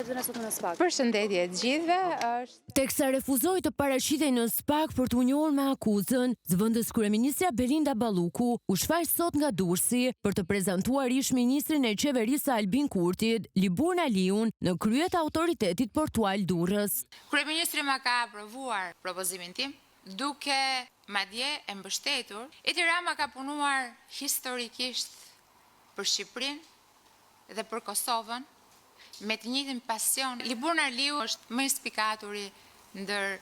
akuzën e sotme në SPAK. Përshëndetje të gjithëve. Teksa refuzoi të paraqitej në SPAK për t'u njohur me akuzën, zëvendës kryeministra Belinda Balluku u shfaq sot nga Durrësi për të prezantuar ish-ministrin e qeverisë Albin Kurtit, Liburn Aliun, në krye të autoritetit portual Durrës. Kryeministri ma ka aprovuar propozimin tim, duke madje e mbështetur. Edi Rama ka punuar historikisht për Shqipërinë dhe për Kosovën me të njëjtin pasion. Liburn Aliu është më inspikaturi ndër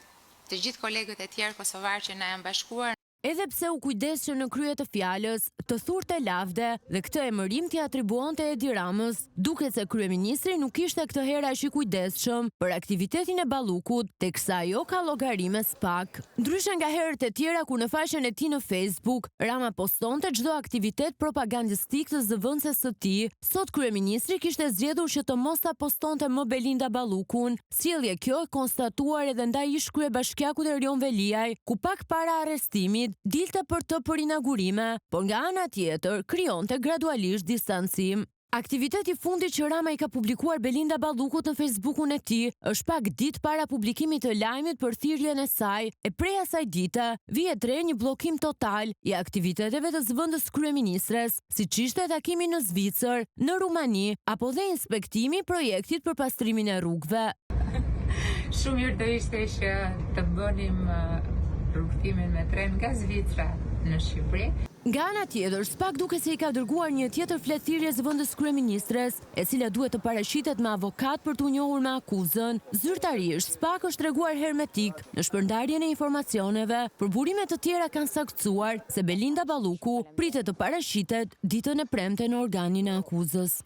të gjithë kolegët e tjerë kosovarë që na janë bashkuar. Edhe pse u kujdes që në krye të fjalës të thurte lavde dhe këtë emërim t'i atribuonte Edi Ramës, duket se kryeministri nuk ishte këtë herë aq i kujdesshëm për aktivitetin e Ballukut, teksa ajo ka llogari me SPAK. Ndryshe nga herët e tjera ku në faqen e tij në Facebook, Rama postonte çdo aktivitet propagandistik të zëvendëses së tij, sot kryeministri kishte zgjedhur që të mos ta postonte më Belinda Ballukun. Sjellje kjo e konstatuar edhe ndaj ish kryebashkiakut Erion Veliaj, ku pak para arrestimit dilte për të për inaugurime, por nga ana tjetër krijonte gradualisht distancim. Aktiviteti i fundit që Rama i ka publikuar Belinda Ballukut në Facebookun e tij është pak ditë para publikimit të lajmit për thirrjen e saj, e prej asaj dite vihet re një bllokim total i aktiviteteve të zëvendës kryeministres, siç ishte takimi në Zvicër, në Rumani, apo dhe inspektimi i projektit për pastrimin e rrugëve. Shumë mirë do ishte që të bënim rrugtimin me tren nga Zvicra në Shqipëri. Nga ana tjetër, SPAK duke se i ka dërguar një tjetër fletëthirrje zëvendës kryeministres, e cila duhet të paraqitet me avokat për t'u njohur me akuzën. Zyrtarisht, SPAK është treguar hermetik në shpërndarjen e informacioneve, por burime të tjera kanë saktuar se Belinda Balluku pritet të paraqitet ditën e premte në organin e akuzës.